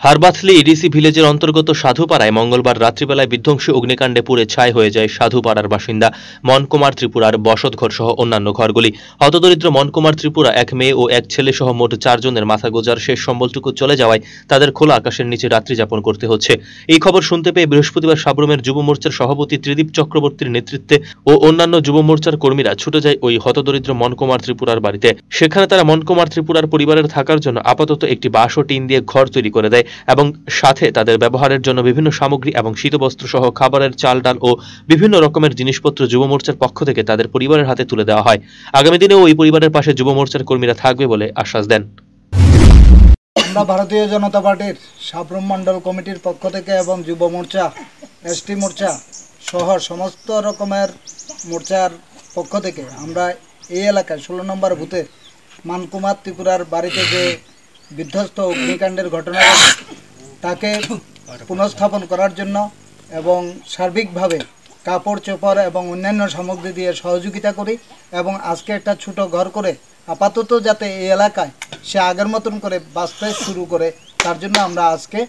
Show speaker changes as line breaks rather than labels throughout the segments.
হারবাথলি EDC ভিলেজের অন্তর্গত সাধুপাড়ায় মঙ্গলবার রাত্রিবেলায় বিধ্বংসী অগ্নিকাণ্ডে পুড়ে ছাই হয়ে যায় সাধুপাড়ার বাসিন্দা মনকুমার ত্রিপুরার বসতঘর সহ অন্যান্য ঘরগুলি। হতদরিদ্র মনকুমার ত্রিপুরা এক মেয়ে ও এক ছেলে সহ মোট 4 জনের মাথা গোজার শেষ সম্বলটুকু চলে যাওয়ায় তাদের খোলা আকাশের নিচে রাত্রি যাপন করতে হচ্ছে। এই খবর শুনতে পেয়ে বৃহস্পতিবার সাব্রুমের যুব মোর্চার সভাপতি ত্রিদীপ চক্রবর্তীর নেতৃত্বে ও অন্যান্য যুব মোর্চার কর্মীরা ছুটে যায় ওই হতদরিদ্র মনকুমার ত্রিপুরার বাড়িতে। সেখানে তারা মনকুমার ত্রিপুরার পরিবারের থাকার জন্য আপাতত একটি বাঁশ ও টিন দিয়ে ঘর তৈরি করে দেয় এবং সাথে তাদের ব্যবহারের জন্য বিভিন্ন সামগ্রী এবং শীতবস্ত্র সহ খাবারের চাল ডাল ও বিভিন্ন রকমের জিনিসপত্র যুব মোর্চার পক্ষ থেকে তাদের পরিবারের হাতে তুলে দেওয়া হয়। আগামী দিনেও ওই পরিবারের পাশে যুব মোর্চার কর্মীরা থাকবে বলে আশ্বাস দেন।
আমরা ভারতীয় জনতা পার্টির সাব্রুম মন্ডল কমিটির পক্ষ থেকে এবং যুব মোর্চা, এসটি মোর্চা সহ সমস্ত রকমের মোর্চার পক্ষ থেকে আমরা এই এলাকায় 16 নম্বর বুথে মনকুমার ত্রিপুরার বাড়িতে যে বিধ্বস্ত অগ্নিকাণ্ডের ঘটনা তাকে পুনঃস্থাপন করার জন্য এবং সার্বিকভাবে কাপড় চোপড় এবং অন্যান্য সামগ্রী দিয়ে সহযোগিতা করি এবং আজকে একটা ছোট ঘর করে আপাতত যাতে এই এলাকায় সে আগের মতন করে বাঁচতে শুরু করে তার জন্য আমরা আজকে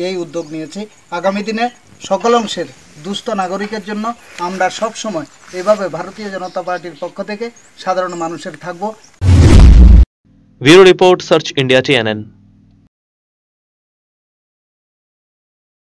এই উদ্যোগ নিয়েছি। আগামী দিনে সকল অংশের দুস্থ নাগরিকের জন্য আমরা সব সময় এভাবে ভারতীয় জনতা পার্টির পক্ষ থেকে সাধারণ মানুষের থাকব।
Bureau report, search India TNN।